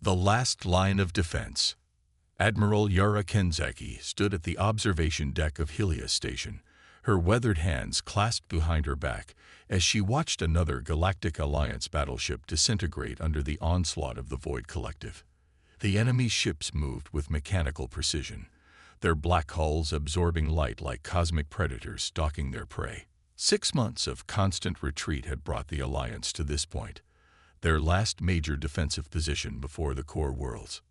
The last line of defense. Admiral Yara Kenzaki stood at the observation deck of Helios Station, her weathered hands clasped behind her back, as she watched another Galactic Alliance battleship disintegrate under the onslaught of the Void Collective. The enemy ships moved with mechanical precision, their black hulls absorbing light like cosmic predators stalking their prey. 6 months of constant retreat had brought the Alliance to this point, their last major defensive position before the core worlds.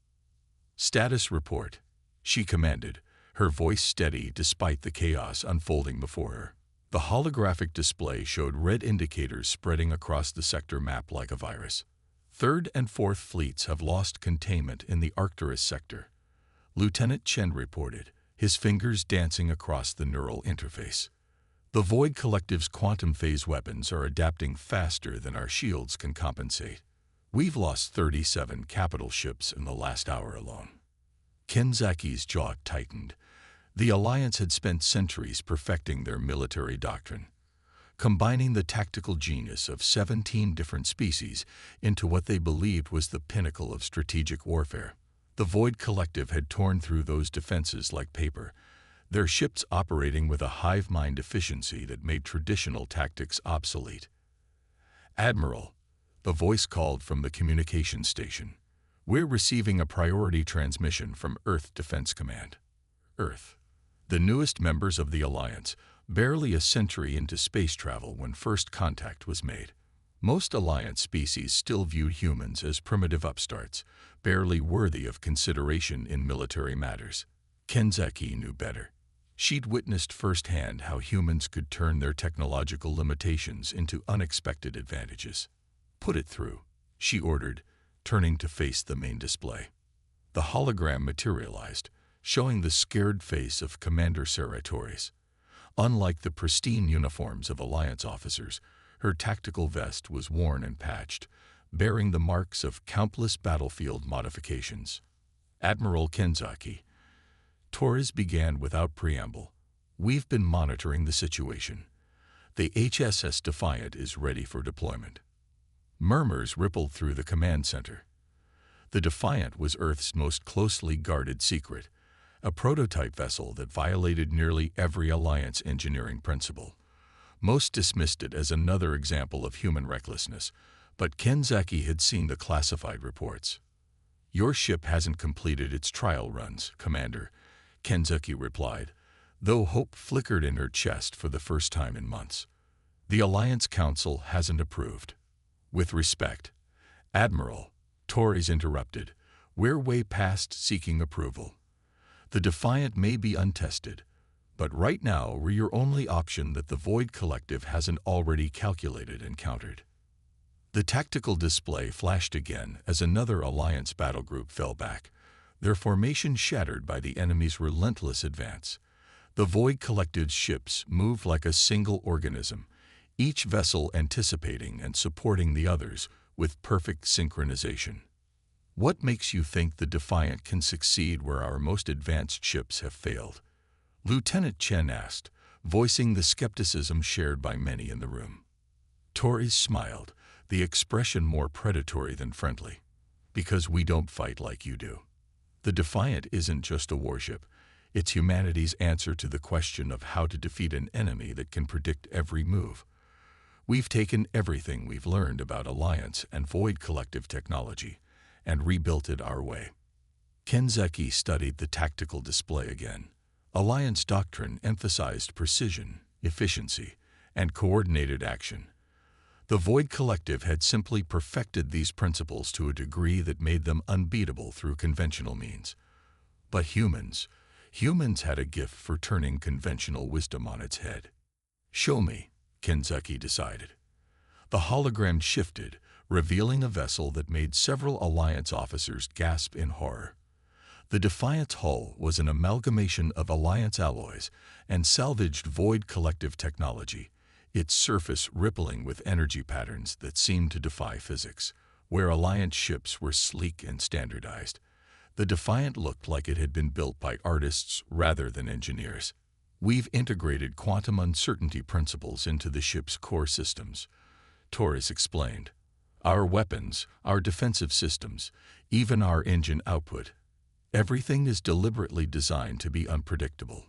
"Status report," she commanded, her voice steady despite the chaos unfolding before her. The holographic display showed red indicators spreading across the sector map like a virus. "Third and Fourth Fleets have lost containment in the Arcturus sector," Lieutenant Chen reported, his fingers dancing across the neural interface. "The Void Collective's quantum phase weapons are adapting faster than our shields can compensate. We've lost 37 capital ships in the last hour alone." Kenzaki's jaw tightened. The Alliance had spent centuries perfecting their military doctrine, combining the tactical genius of 17 different species into what they believed was the pinnacle of strategic warfare. The Void Collective had torn through those defenses like paper, their ships operating with a hive mind efficiency that made traditional tactics obsolete. "Admiral," the voice called from the communications station, "we're receiving a priority transmission from Earth Defense Command." Earth, the newest members of the Alliance, barely a century into space travel when first contact was made. Most Alliance species still viewed humans as primitive upstarts, barely worthy of consideration in military matters. Kenzaki knew better. She'd witnessed firsthand how humans could turn their technological limitations into unexpected advantages. "Put it through," she ordered, turning to face the main display. The hologram materialized, showing the scared face of Commander Serratores. Unlike the pristine uniforms of Alliance officers, her tactical vest was worn and patched, bearing the marks of countless battlefield modifications. "Admiral Kenzaki," Torres began without preamble, "we've been monitoring the situation. The HSS Defiant is ready for deployment." Murmurs rippled through the command center. The Defiant was Earth's most closely guarded secret, a prototype vessel that violated nearly every Alliance engineering principle. Most dismissed it as another example of human recklessness, but Kenzaki had seen the classified reports. "Your ship hasn't completed its trial runs, Commander," Kenzaki replied, though hope flickered in her chest for the first time in months. "The Alliance Council hasn't approved." "With respect, Admiral," Torres interrupted, "we're way past seeking approval. The Defiant may be untested, but right now we're your only option that the Void Collective hasn't already calculated and countered." The tactical display flashed again as another Alliance battlegroup fell back, their formation shattered by the enemy's relentless advance. The Void Collective's ships moved like a single organism, each vessel anticipating and supporting the others with perfect synchronization. "What makes you think the Defiant can succeed where our most advanced ships have failed?" Lieutenant Chen asked, voicing the skepticism shared by many in the room. Torres smiled, the expression more predatory than friendly. "Because we don't fight like you do. The Defiant isn't just a warship. It's humanity's answer to the question of how to defeat an enemy that can predict every move. We've taken everything we've learned about Alliance and Void Collective technology and rebuilt it our way." Kenzaki studied the tactical display again. Alliance doctrine emphasized precision, efficiency, and coordinated action. The Void Collective had simply perfected these principles to a degree that made them unbeatable through conventional means. But humans had a gift for turning conventional wisdom on its head. "Show me," Kenzaki decided. The hologram shifted, revealing a vessel that made several Alliance officers gasp in horror. The Defiant's hull was an amalgamation of Alliance alloys and salvaged Void Collective technology, its surface rippling with energy patterns that seemed to defy physics. Where Alliance ships were sleek and standardized, the Defiant looked like it had been built by artists rather than engineers. "We've integrated quantum uncertainty principles into the ship's core systems," Torres explained. Our weapons, our defensive systems, even our engine output. Everything is deliberately designed to be unpredictable.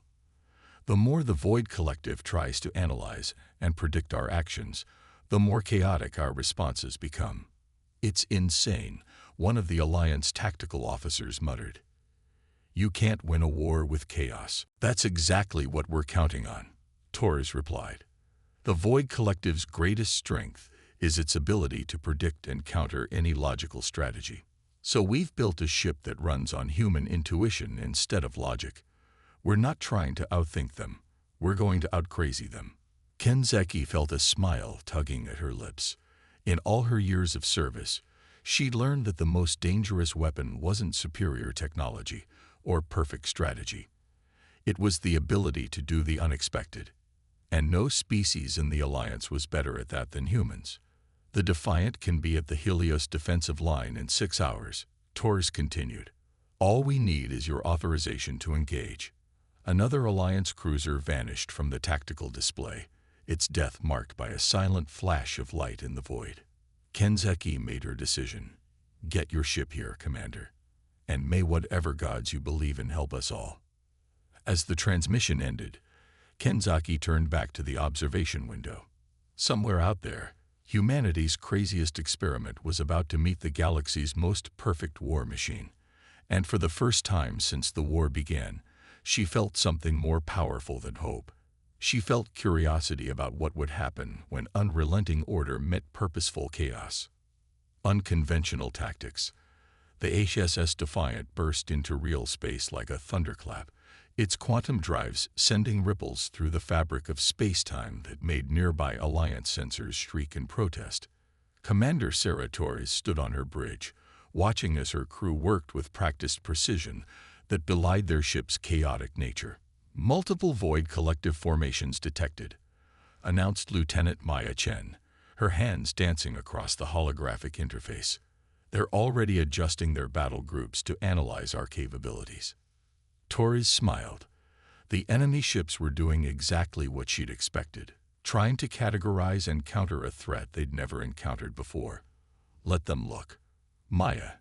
The more the Void Collective tries to analyze and predict our actions, the more chaotic our responses become. It's insane, one of the Alliance tactical officers muttered. You can't win a war with chaos. That's exactly what we're counting on, Torres replied. The Void Collective's greatest strength is its ability to predict and counter any logical strategy. So we've built a ship that runs on human intuition instead of logic. We're not trying to outthink them. We're going to outcrazy them. Kenzeki felt a smile tugging at her lips. In all her years of service, she'd learned that the most dangerous weapon wasn't superior technology or perfect strategy. It was the ability to do the unexpected. And no species in the Alliance was better at that than humans. The Defiant can be at the Helios defensive line in 6 hours, Torres continued. All we need is your authorization to engage. Another Alliance cruiser vanished from the tactical display, its death marked by a silent flash of light in the void. Kenzeki made her decision. Get your ship here, Commander. And may whatever gods you believe in help us all. As the transmission ended, Kenzeki turned back to the observation window. Somewhere out there, humanity's craziest experiment was about to meet the galaxy's most perfect war machine. And for the first time since the war began, she felt something more powerful than hope. She felt curiosity about what would happen when unrelenting order met purposeful chaos. Unconventional tactics. The HSS Defiant burst into real space like a thunderclap, its quantum drives sending ripples through the fabric of space-time that made nearby Alliance sensors shriek in protest. Commander Sarah Torres stood on her bridge, watching as her crew worked with practiced precision that belied their ship's chaotic nature. Multiple Void Collective formations detected, announced Lieutenant Maya Chen, her hands dancing across the holographic interface. They're already adjusting their battle groups to analyze our capabilities. Torres smiled. The enemy ships were doing exactly what she'd expected, trying to categorize and counter a threat they'd never encountered before. Let them look. Maya,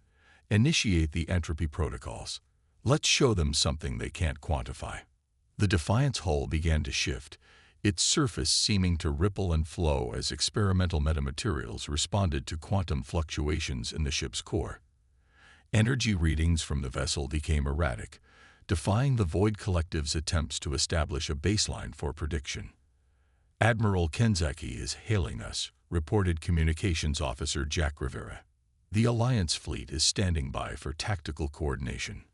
initiate the entropy protocols. Let's show them something they can't quantify. The Defiant's hull began to shift, its surface seeming to ripple and flow as experimental metamaterials responded to quantum fluctuations in the ship's core. Energy readings from the vessel became erratic, defying the Void Collective's attempts to establish a baseline for prediction. Admiral Kenzeki is hailing us, reported Communications Officer Jack Rivera. The Alliance fleet is standing by for tactical coordination.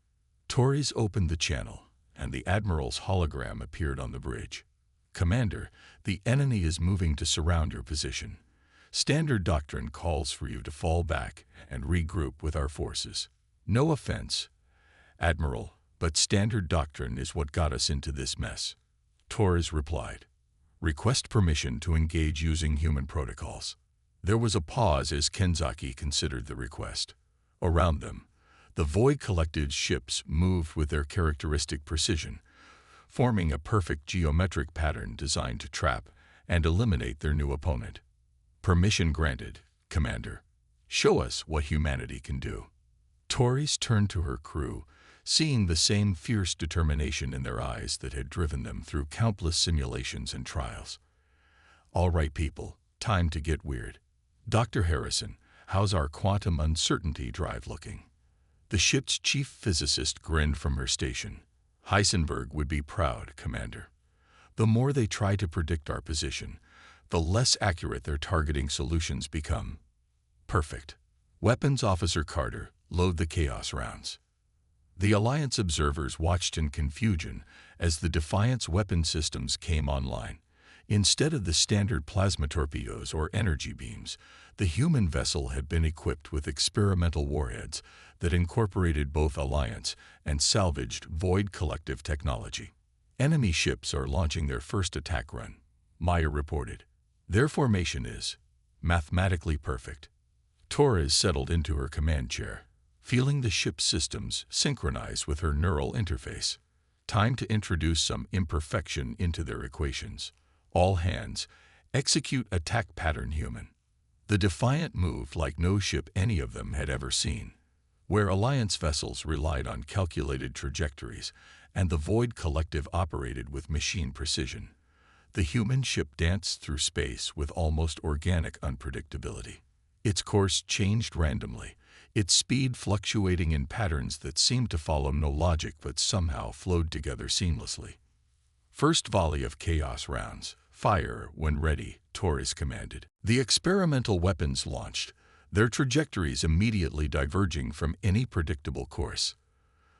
Torres opened the channel, and the Admiral's hologram appeared on the bridge. Commander, the enemy is moving to surround your position. Standard doctrine calls for you to fall back and regroup with our forces. No offense, Admiral, but standard doctrine is what got us into this mess. Torres replied. Request permission to engage using human protocols. There was a pause as Kenzeki considered the request. Around them, the Void Collective's ships moved with their characteristic precision, forming a perfect geometric pattern designed to trap and eliminate their new opponent. Permission granted, Commander. Show us what humanity can do. Torres turned to her crew, seeing the same fierce determination in their eyes that had driven them through countless simulations and trials. All right, people, time to get weird. Dr. Harrison, how's our quantum uncertainty drive looking? The ship's chief physicist grinned from her station. Heisenberg would be proud, Commander. The more they try to predict our position, the less accurate their targeting solutions become. Perfect. Weapons Officer Carter, load the chaos rounds. The Alliance observers watched in confusion as the Defiant's weapon systems came online. Instead of the standard plasma torpedoes or energy beams, the human vessel had been equipped with experimental warheads that incorporated both Alliance and salvaged Void Collective technology. Enemy ships are launching their first attack run, Maya reported. Their formation is mathematically perfect. Torres settled into her command chair, feeling the ship's systems synchronize with her neural interface. Time to introduce some imperfection into their equations. All hands, execute attack pattern human. The Defiant moved like no ship any of them had ever seen. Where Alliance vessels relied on calculated trajectories and the Void Collective operated with machine precision, the human ship danced through space with almost organic unpredictability. Its course changed randomly, its speed fluctuating in patterns that seemed to follow no logic but somehow flowed together seamlessly. First volley of chaos rounds. Fire when ready, Torres commanded. The experimental weapons launched, their trajectories immediately diverging from any predictable course.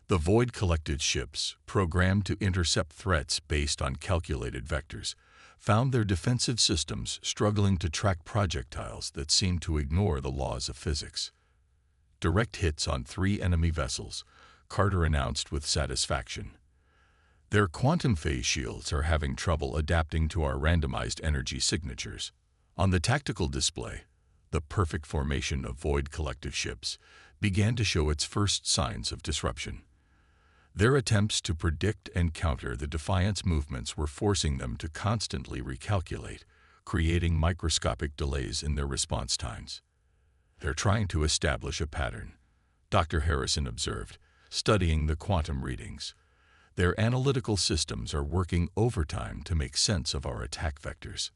The Void Collective ships, programmed to intercept threats based on calculated vectors, found their defensive systems struggling to track projectiles that seemed to ignore the laws of physics. Direct hits on 3 enemy vessels, Carter announced with satisfaction. Their quantum phase shields are having trouble adapting to our randomized energy signatures. On the tactical display, the perfect formation of Void Collective ships began to show its first signs of disruption. Their attempts to predict and counter the Defiant's movements were forcing them to constantly recalculate, creating microscopic delays in their response times. They're trying to establish a pattern, Dr. Harrison observed, studying the quantum readings. Their analytical systems are working overtime to make sense of our attack vectors.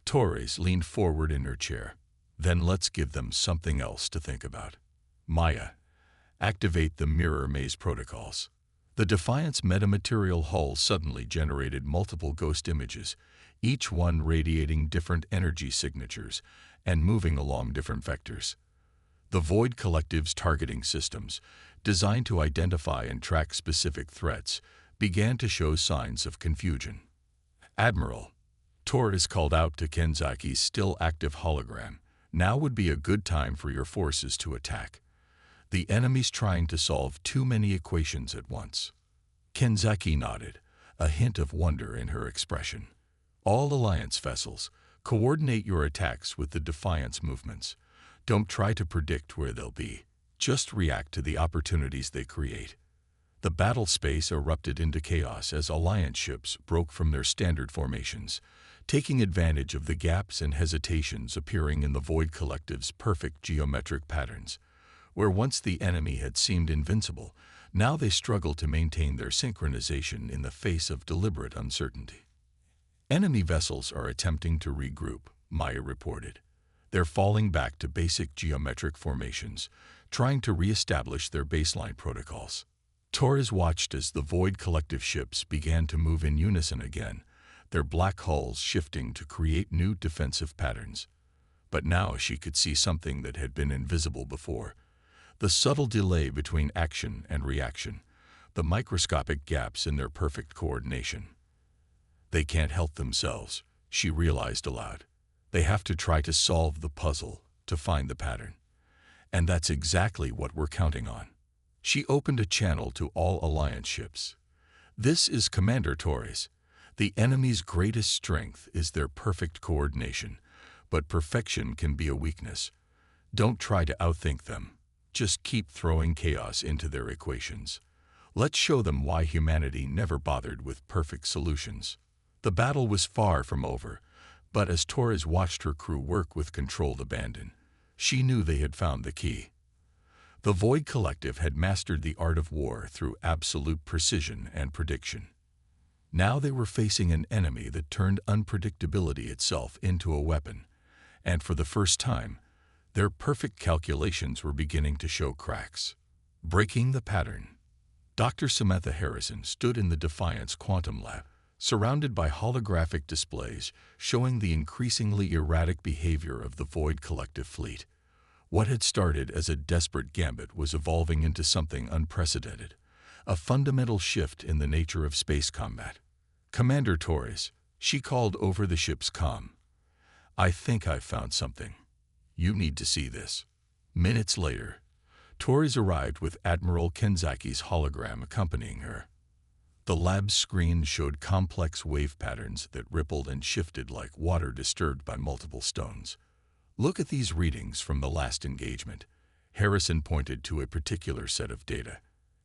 Torres leaned forward in her chair. Then let's give them something else to think about. Maya, activate the mirror maze protocols. The Defiant's metamaterial hull suddenly generated multiple ghost images, each one radiating different energy signatures and moving along different vectors. The Void Collective's targeting systems, designed to identify and track specific threats, began to show signs of confusion. Admiral, Torres called out to Kenzaki's still active hologram, now would be a good time for your forces to attack. The enemy's trying to solve too many equations at once. Kenzaki nodded, a hint of wonder in her expression. All Alliance vessels, coordinate your attacks with the Defiant's movements. Don't try to predict where they'll be. Just react to the opportunities they create. The battle space erupted into chaos as Alliance ships broke from their standard formations, taking advantage of the gaps and hesitations appearing in the Void Collective's perfect geometric patterns. Where once the enemy had seemed invincible, now they struggled to maintain their synchronization in the face of deliberate uncertainty. Enemy vessels are attempting to regroup, Maya reported. They're falling back to basic geometric formations, trying to re-establish their baseline protocols. Torres watched as the Void Collective ships began to move in unison again, their black hulls shifting to create new defensive patterns. But now she could see something that had been invisible before. The subtle delay between action and reaction, the microscopic gaps in their perfect coordination. They can't help themselves, she realized aloud. They have to try to solve the puzzle, to find the pattern. And that's exactly what we're counting on. She opened a channel to all Alliance ships. This is Commander Torres. The enemy's greatest strength is their perfect coordination, but perfection can be a weakness. Don't try to outthink them. Just keep throwing chaos into their equations. Let's show them why humanity never bothered with perfect solutions. The battle was far from over, but as Torres watched her crew work with controlled abandon, she knew they had found the key. The Void Collective had mastered the art of war through absolute precision and prediction. Now they were facing an enemy that turned unpredictability itself into a weapon, and for the first time, their perfect calculations were beginning to show cracks. Breaking the pattern. Dr. Samantha Harrison stood in the Defiant's quantum lab, surrounded by holographic displays showing the increasingly erratic behavior of the Void Collective fleet. What had started as a desperate gambit was evolving into something unprecedented, a fundamental shift in the nature of space combat. Commander Torres, she called over the ship's comm. I think I've found something. You need to see this. Minutes later, Torres arrived with Admiral Kenzaki's hologram accompanying her. The lab's screen showed complex wave patterns that rippled and shifted like water disturbed by multiple stones. Look at these readings from the last engagement. Harrison pointed to a particular set of data.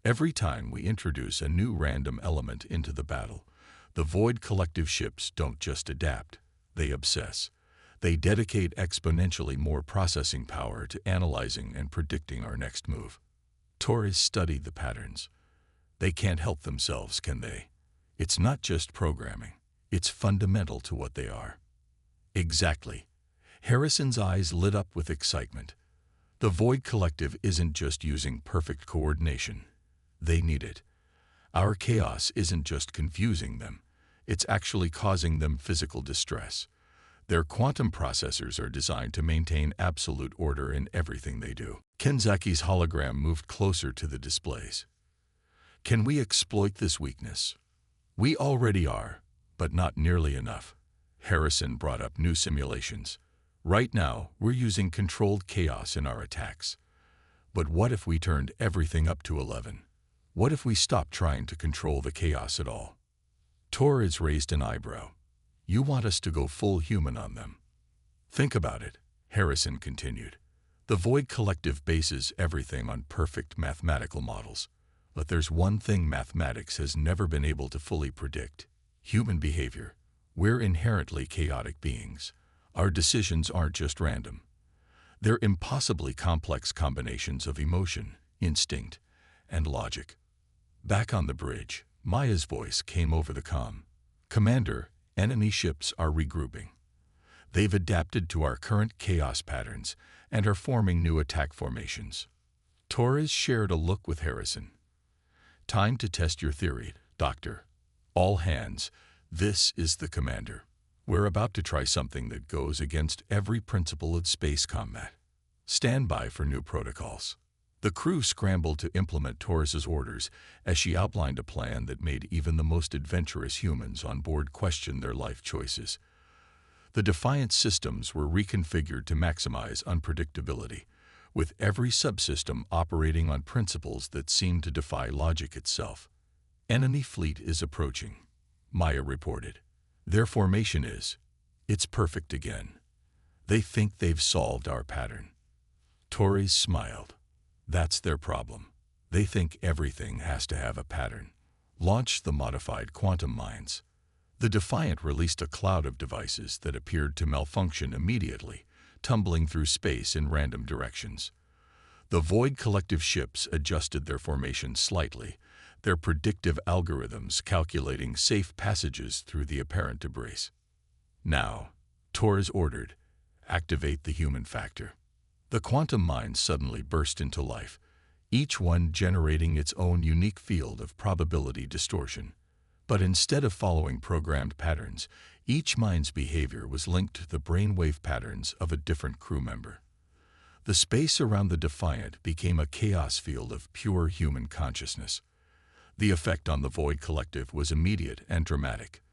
Every time we introduce a new random element into the battle, the Void Collective ships don't just adapt, they obsess. They dedicate exponentially more processing power to analyzing and predicting our next move. Torres studied the patterns. They can't help themselves, can they? It's not just programming. It's fundamental to what they are. Exactly. Harrison's eyes lit up with excitement. The Void Collective isn't just using perfect coordination. They need it. Our chaos isn't just confusing them. It's actually causing them physical distress. Their quantum processors are designed to maintain absolute order in everything they do. Kenzaki's hologram moved closer to the displays. Can we exploit this weakness? We already are, but not nearly enough. Harrison brought up new simulations. Right now, we're using controlled chaos in our attacks. But what if we turned everything up to 11? What if we stopped trying to control the chaos at all? Torres raised an eyebrow. You want us to go full human on them? Think about it, Harrison continued. The Void Collective bases everything on perfect mathematical models. But there's one thing mathematics has never been able to fully predict: human behavior. We're inherently chaotic beings. Our decisions aren't just random. They're impossibly complex combinations of emotion, instinct, and logic. Back on the bridge, Maya's voice came over the comm. Commander, enemy ships are regrouping. They've adapted to our current chaos patterns and are forming new attack formations. Torres shared a look with Harrison. Time to test your theory, Doctor. All hands, this is the commander. We're about to try something that goes against every principle of space combat. Stand by for new protocols. The crew scrambled to implement Torres's orders as she outlined a plan that made even the most adventurous humans on board question their life choices. The Defiant systems were reconfigured to maximize unpredictability, with every subsystem operating on principles that seemed to defy logic itself. Enemy fleet is approaching, Maya reported. Their formation is, it's perfect again. They think they've solved our pattern. Torres smiled. That's their problem. They think everything has to have a pattern. Launch the modified quantum mines. The Defiant released a cloud of devices that appeared to malfunction immediately, tumbling through space in random directions. The Void Collective ships adjusted their formation slightly, their predictive algorithms calculating safe passages through the apparent debris. Now, Torres ordered, activate the human factor. The quantum mines suddenly burst into life, each one generating its own unique field of probability distortion. But instead of following programmed patterns, each mine's behavior was linked to the brainwave patterns of a different crew member. The space around the Defiant became a chaos field of pure human consciousness. The effect on the Void Collective was immediate and dramatic.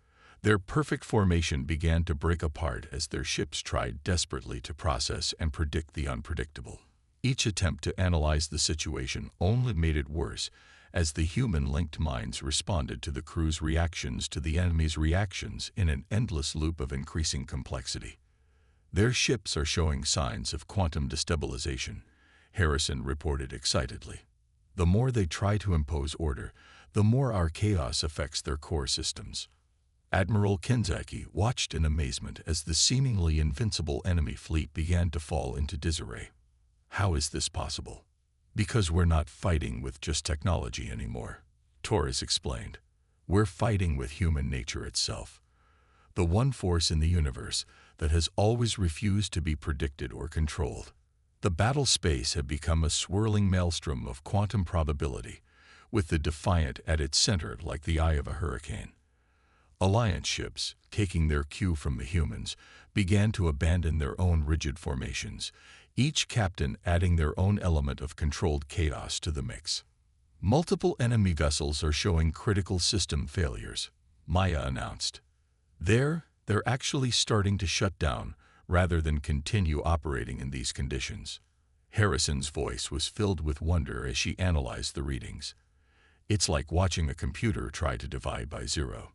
Their perfect formation began to break apart as their ships tried desperately to process and predict the unpredictable. Each attempt to analyze the situation only made it worse, as the human-linked minds responded to the crew's reactions to the enemy's reactions in an endless loop of increasing complexity. Their ships are showing signs of quantum destabilization, Harrison reported excitedly. The more they try to impose order, the more our chaos affects their core systems. Admiral Kenzaki watched in amazement as the seemingly invincible enemy fleet began to fall into disarray. How is this possible? Because we're not fighting with just technology anymore, Torres explained. We're fighting with human nature itself. The one force in the universe that has always refused to be predicted or controlled. The battle space had become a swirling maelstrom of quantum probability, with the Defiant at its center like the eye of a hurricane. Alliance ships, taking their cue from the humans, began to abandon their own rigid formations, each captain adding their own element of controlled chaos to the mix. Multiple enemy vessels are showing critical system failures, Maya announced. They're actually starting to shut down rather than continue operating in these conditions. Harrison's voice was filled with wonder as she analyzed the readings. It's like watching a computer try to divide by zero.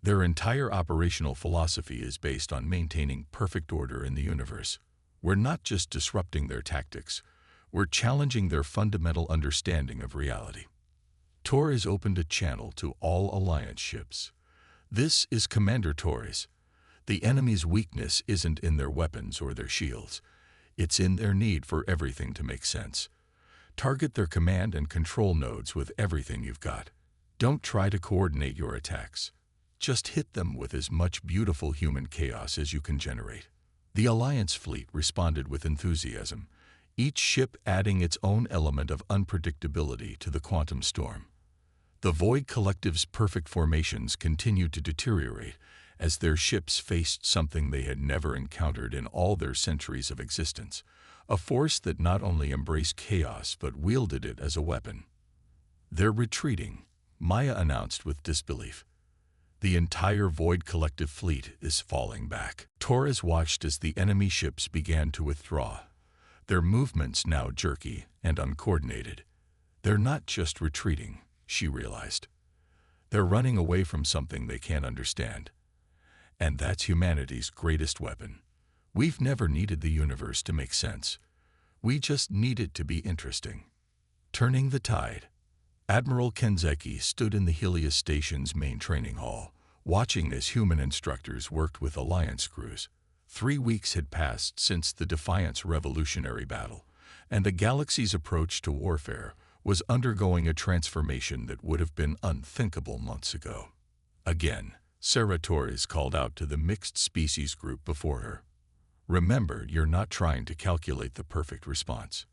Their entire operational philosophy is based on maintaining perfect order in the universe. We're not just disrupting their tactics, we're challenging their fundamental understanding of reality. Torres opened a channel to all Alliance ships. This is Commander Torres. The enemy's weakness isn't in their weapons or their shields. It's in their need for everything to make sense. Target their command and control nodes with everything you've got. Don't try to coordinate your attacks. Just hit them with as much beautiful human chaos as you can generate. The Alliance fleet responded with enthusiasm, each ship adding its own element of unpredictability to the quantum storm. The Void Collective's perfect formations continued to deteriorate as their ships faced something they had never encountered in all their centuries of existence, a force that not only embraced chaos but wielded it as a weapon. "They're retreating," Maya announced with disbelief. "The entire Void Collective fleet is falling back." Torres watched as the enemy ships began to withdraw, their movements now jerky and uncoordinated. "They're not just retreating," she realized. "They're running away from something they can't understand. And that's humanity's greatest weapon. We've never needed the universe to make sense. We just need it to be interesting." Turning the tide. Admiral Kenzeki stood in the Helios Station's main training hall, watching as human instructors worked with Alliance crews. 3 weeks had passed since the Defiance Revolutionary Battle, and the galaxy's approach to warfare was undergoing a transformation that would have been unthinkable months ago. Again, Sarah Torres called out to the mixed species group before her. "Remember, you're not trying to calculate the perfect response.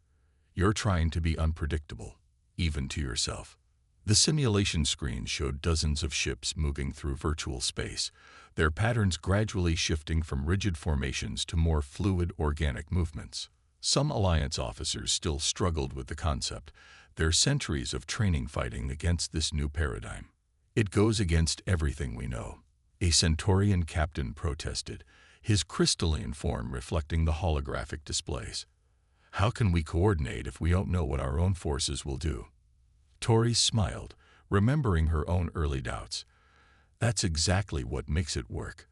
You're trying to be unpredictable, even to yourself." The simulation screen showed dozens of ships moving through virtual space, their patterns gradually shifting from rigid formations to more fluid organic movements. Some Alliance officers still struggled with the concept, their centuries of training fighting against this new paradigm. "It goes against everything we know," a Centaurian captain protested, his crystalline form reflecting the holographic displays. "How can we coordinate if we don't know what our own forces will do?" Torres smiled, remembering her own early doubts. "That's exactly what makes it work.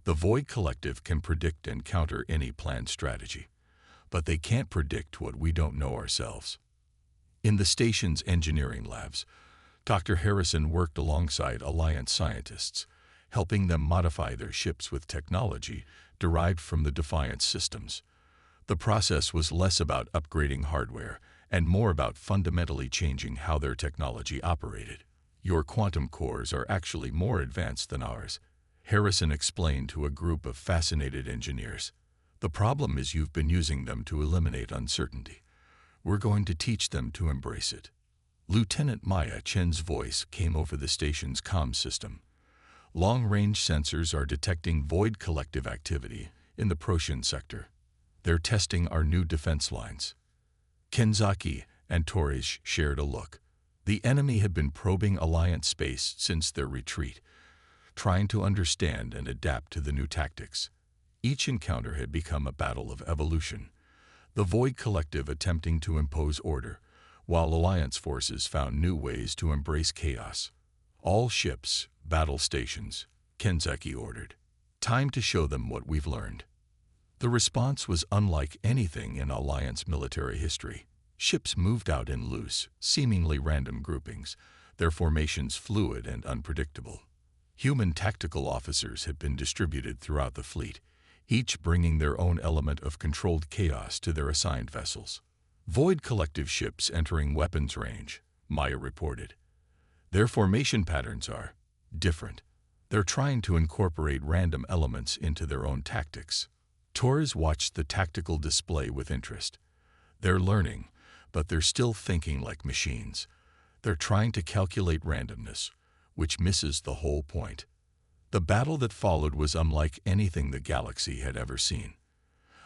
The Void Collective can predict and counter any planned strategy, but they can't predict what we don't know ourselves." In the station's engineering labs, Dr. Harrison worked alongside Alliance scientists, helping them modify their ships with technology derived from the Defiance systems. The process was less about upgrading hardware and more about fundamentally changing how their technology operated. "Your quantum cores are actually more advanced than ours," Harrison explained to a group of fascinated engineers. "The problem is you've been using them to eliminate uncertainty. We're going to teach them to embrace it." Lieutenant Maya Chen's voice came over the station's comm system. "Long-range sensors are detecting Void Collective activity in the Procyon sector. They're testing our new defense lines." Kenzaki and Torres shared a look. The enemy had been probing Alliance space since their retreat, trying to understand and adapt to the new tactics. Each encounter had become a battle of evolution, the Void Collective attempting to impose order, while Alliance forces found new ways to embrace chaos. "All ships, battle stations," Kenzeki ordered. "Time to show them what we've learned." The response was unlike anything in Alliance military history. Ships moved out in loose, seemingly random groupings, their formations fluid and unpredictable. Human tactical officers had been distributed throughout the fleet, each bringing their own element of controlled chaos to their assigned vessels. "Void Collective ships entering weapons range," Maya reported. "Their formation patterns are different. They're trying to incorporate random elements into their own tactics." Torres watched the tactical display with interest. "They're learning, but they're still thinking like machines. They're trying to calculate randomness, which misses the whole point." The battle that followed was unlike anything the galaxy had ever seen.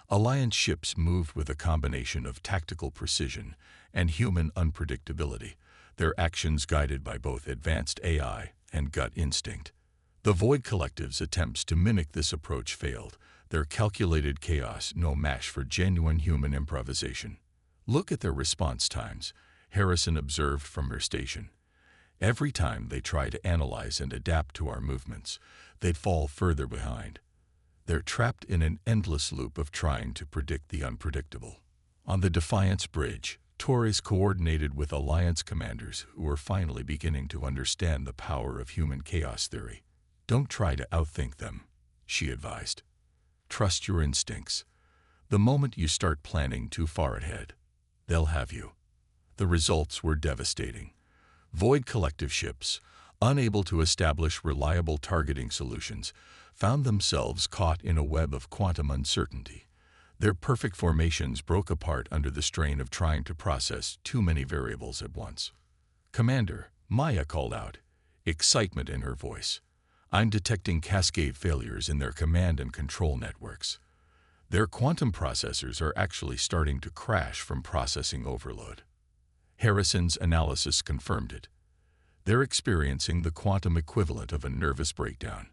Alliance ships moved with a combination of tactical precision and human unpredictability, their actions guided by both advanced AI and gut instinct. The Void Collective's attempts to mimic this approach failed, their calculated chaos no match for genuine human improvisation. "Look at their response times," Harrison observed from her station. "Every time they try to analyze and adapt to our movements, they'd fall further behind. They're trapped in an endless loop of trying to predict the unpredictable." On the Defiance Bridge, Torres coordinated with Alliance commanders who were finally beginning to understand the power of human chaos theory. "Don't try to outthink them," she advised. Trust your instincts. The moment you start planning too far ahead, they'll have you. The results were devastating. Void collective ships, unable to establish reliable targeting solutions, found themselves caught in a web of quantum uncertainty. Their perfect formations broke apart under the strain of trying to process too many variables at once. "Commander," Maya called out, excitement in her voice. "I'm detecting cascade failures in their command and control networks. Their quantum processors are actually starting to crash from processing overload." Harrison's analysis confirmed it. They're experiencing the quantum equivalent of a nervous breakdown.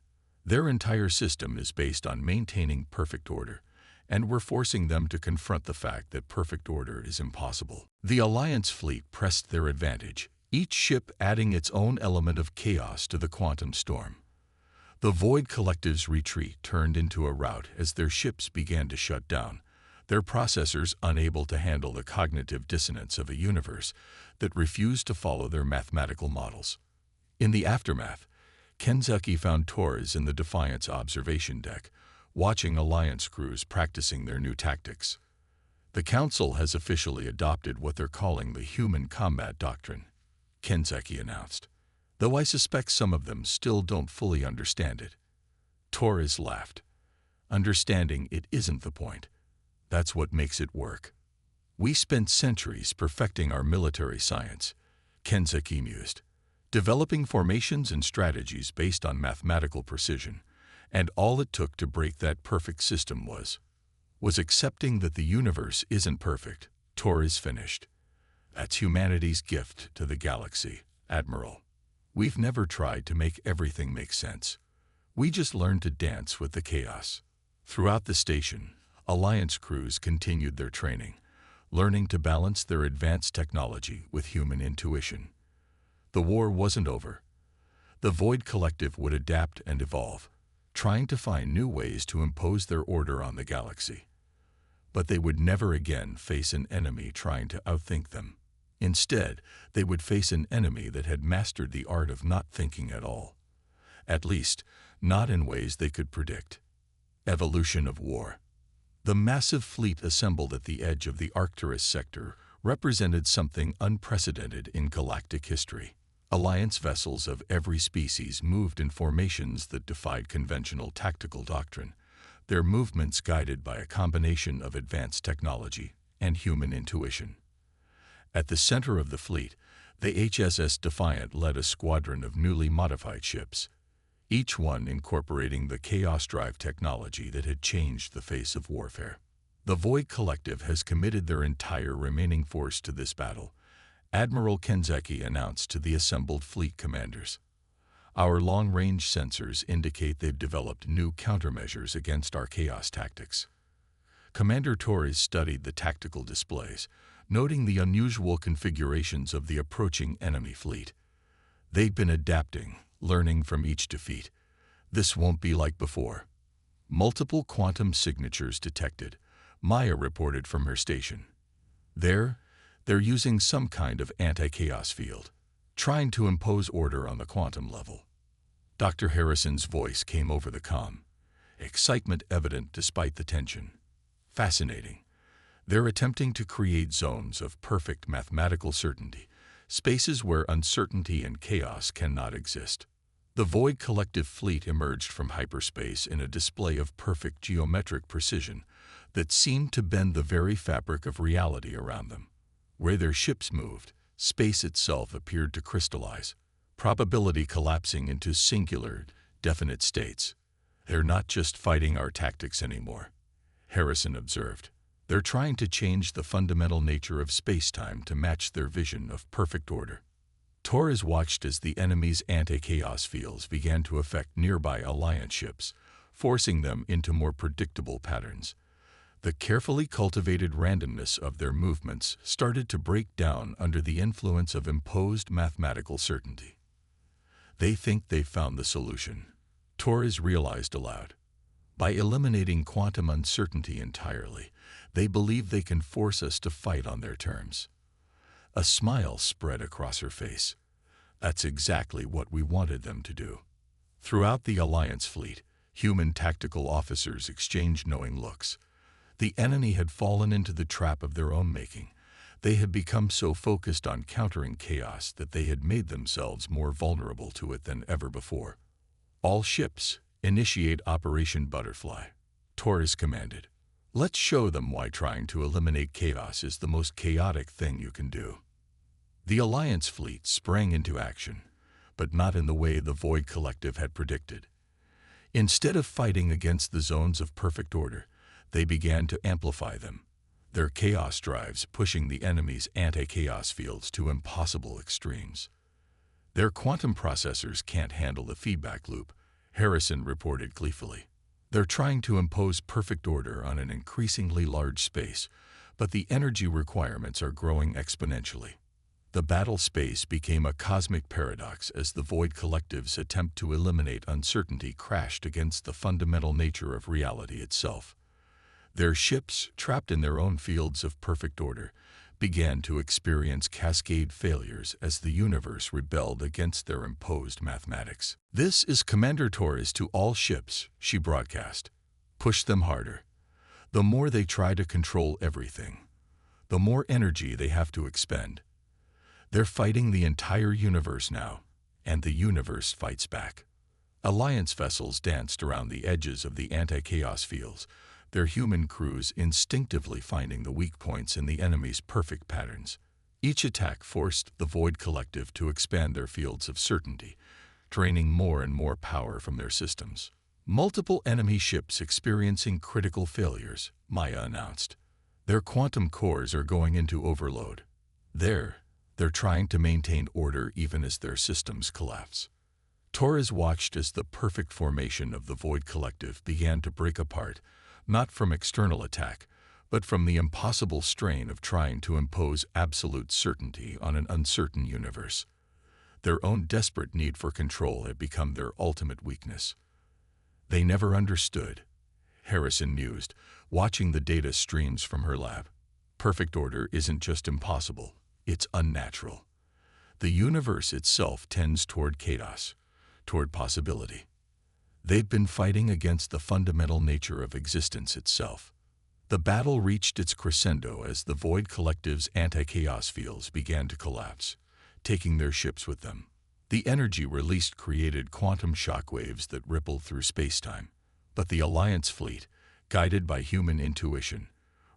Their entire system is based on maintaining perfect order, and we're forcing them to confront the fact that perfect order is impossible. The Alliance fleet pressed their advantage, each ship adding its own element of chaos to the quantum storm. The Void Collective's retreat turned into a rout as their ships began to shut down, their processors unable to handle the cognitive dissonance of a universe that refused to follow their mathematical models. In the aftermath, Kentucky found Torres in the Defiance observation deck, watching Alliance crews practicing their new tactics. "The Council has officially adopted what they're calling the human combat doctrine," Kentucky announced, "though I suspect some of them still don't fully understand it." Torres laughed. "Understanding it isn't the point. That's what makes it work. We spent centuries perfecting our military science," Kentucky mused, "developing formations and strategies based on mathematical precision, and all it took to break that perfect system was accepting that the universe isn't perfect." Torres finished. "That's humanity's gift to the galaxy, Admiral. We've never tried to make everything make sense. We just learned to dance with the chaos." Throughout the station, Alliance crews continued their training, learning to balance their advanced technology with human intuition. The war wasn't over. The Void Collective would adapt and evolve, trying to find new ways to impose their order on the galaxy. But they would never again face an enemy trying to outthink them. Instead, they would face an enemy that had mastered the art of not thinking at all. At least, not in ways they could predict. Evolution of war. The massive fleet assembled at the edge of the Arcturus sector represented something unprecedented in galactic history. Alliance vessels of every species moved in formations that defied conventional tactical doctrine, their movements guided by a combination of advanced technology and human intuition. At the center of the fleet, the HSS Defiant led a squadron of newly modified ships, each one incorporating the chaos drive technology that had changed the face of warfare. The Void Collective has committed their entire remaining force to this battle, Admiral Kentucky announced to the assembled fleet commanders. "Our long-range sensors indicate they've developed new countermeasures against our chaos tactics." Commander Torres studied the tactical displays, noting the unusual configurations of the approaching enemy fleet. They'd been adapting, learning from each defeat. "This won't be like before." Multiple quantum signatures detected, Maya reported from her station. They're using some kind of anti-chaos field, trying to impose order on the quantum level. Dr. Harrison's voice came over the comm, excitement evident despite the tension. "Fascinating. They're attempting to create zones of perfect mathematical certainty, spaces where uncertainty and chaos cannot exist." The Void Collective fleet emerged from hyperspace in a display of perfect geometric precision that seemed to bend the very fabric of reality around them. Where their ships moved, space itself appeared to crystallize, probability collapsing into singular, definite states. "They're not just fighting our tactics anymore," Harrison observed. "They're trying to change the fundamental nature of space-time to match their vision of perfect order." Torres watched as the enemy's anti-chaos fields began to affect nearby Alliance ships, forcing them into more predictable patterns. The carefully cultivated randomness of their movements started to break down under the influence of imposed mathematical certainty. "They think they've found the solution," Torres realized aloud. "By eliminating quantum uncertainty entirely, they believe they can force us to fight on their terms." A smile spread across her face. "That's exactly what we wanted them to do." Throughout the Alliance fleet, Human tactical officers exchanged knowing looks. The enemy had fallen into the trap of their own making. They had become so focused on countering chaos that they had made themselves more vulnerable to it than ever before. All ships, initiate Operation Butterfly, Torres commanded. Let's show them why trying to eliminate chaos is the most chaotic thing you can do. The Alliance fleet sprang into action, but not in the way the Void Collective had predicted. Instead of fighting against the zones of perfect order, they began to amplify them, their chaos drives pushing the enemy's anti-chaos fields to impossible extremes. Their quantum processors can't handle the feedback loop, Harrison reported gleefully. They're trying to impose perfect order on an increasingly large space, but the energy requirements are growing exponentially. The battle space became a cosmic paradox as the Void Collective's attempt to eliminate uncertainty crashed against the fundamental nature of reality itself. Their ships, trapped in their own fields of perfect order, began to experience cascade failures as the universe rebelled against their imposed mathematics. "This is Commander Torres to all ships," she broadcast. "Push them harder. The more they try to control everything, the more energy they have to expend. They're fighting the entire universe now, and the universe fights back." Alliance vessels danced around the edges of the anti-chaos fields, their human crews instinctively finding the weak points in the enemy's perfect patterns. Each attack forced the Void Collective to expand their fields of certainty, draining more and more power from their systems. Multiple enemy ships experiencing critical failures, Maya announced. Their quantum cores are going into overload. They're trying to maintain order even as their systems collapse. Torres watched as the perfect formation of the Void Collective began to break apart, not from external attack, but from the impossible strain of trying to impose absolute certainty on an uncertain universe. Their own desperate need for control had become their ultimate weakness. They never understood, Harrison mused, watching the data streams from her lab. Perfect order isn't just impossible, it's unnatural. The universe itself tends toward chaos, toward possibility. They'd been fighting against the fundamental nature of existence itself. The battle reached its crescendo as the Void Collective's anti-chaos fields began to collapse, taking their ships with them. The energy released created quantum shockwaves that rippled through space-time, but the Alliance fleet, guided by human intuition,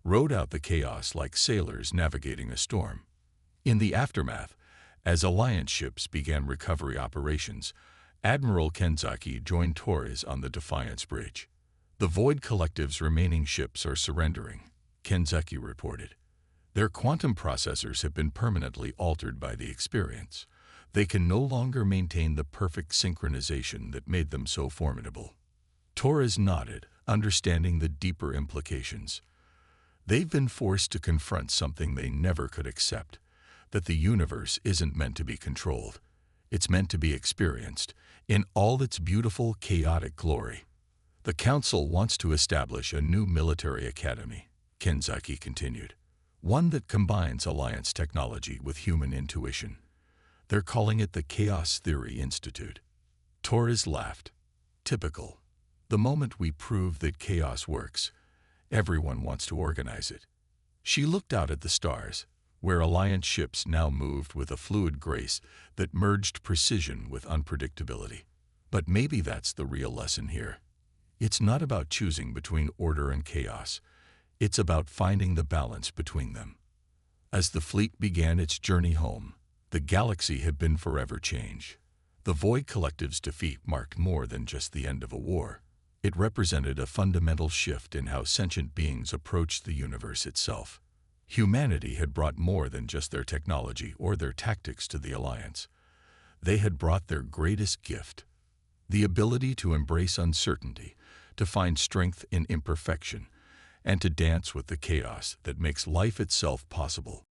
rode out the chaos like sailors navigating a storm. In the aftermath, as Alliance ships began recovery operations, Admiral Kenzaki joined Torres on the Defiance Bridge. "The Void Collective's remaining ships are surrendering," Kenzaki reported. "Their quantum processors have been permanently altered by the experience. They can no longer maintain the perfect synchronization that made them so formidable." Torres nodded, understanding the deeper implications. They've been forced to confront something they never could accept, that the universe isn't meant to be controlled. It's meant to be experienced in all its beautiful, chaotic glory. "The Council wants to establish a new military academy," Kenzaki continued, "one that combines Alliance technology with human intuition. They're calling it the Chaos Theory Institute." Torres laughed. "Typical. The moment we prove that chaos works, everyone wants to organize it." She looked out at the stars, where Alliance ships now moved with a fluid grace that merged precision with unpredictability. But maybe that's the real lesson here. It's not about choosing between order and chaos. It's about finding the balance between them. As the fleet began its journey home, the galaxy had been forever changed. The Void Collective's defeat marked more than just the end of a war. It represented a fundamental shift in how sentient beings approached the universe itself. Humanity had brought more than just their technology or their tactics to the Alliance. They had brought their greatest gift, the ability to embrace uncertainty, to find strength in imperfection, and to dance with the chaos that makes life itself possible.